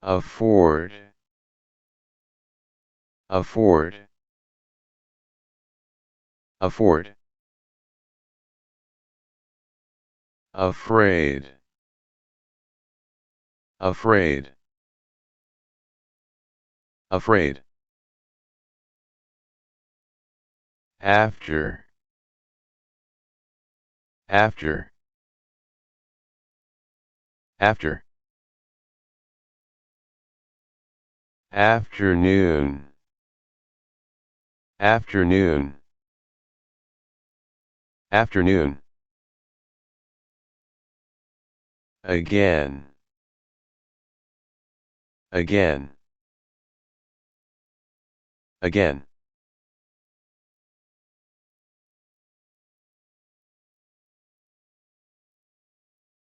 afford, afford, afford, afraid, afraid, afraid, after, after, after, afternoon, afternoon, afternoon, again, again, again,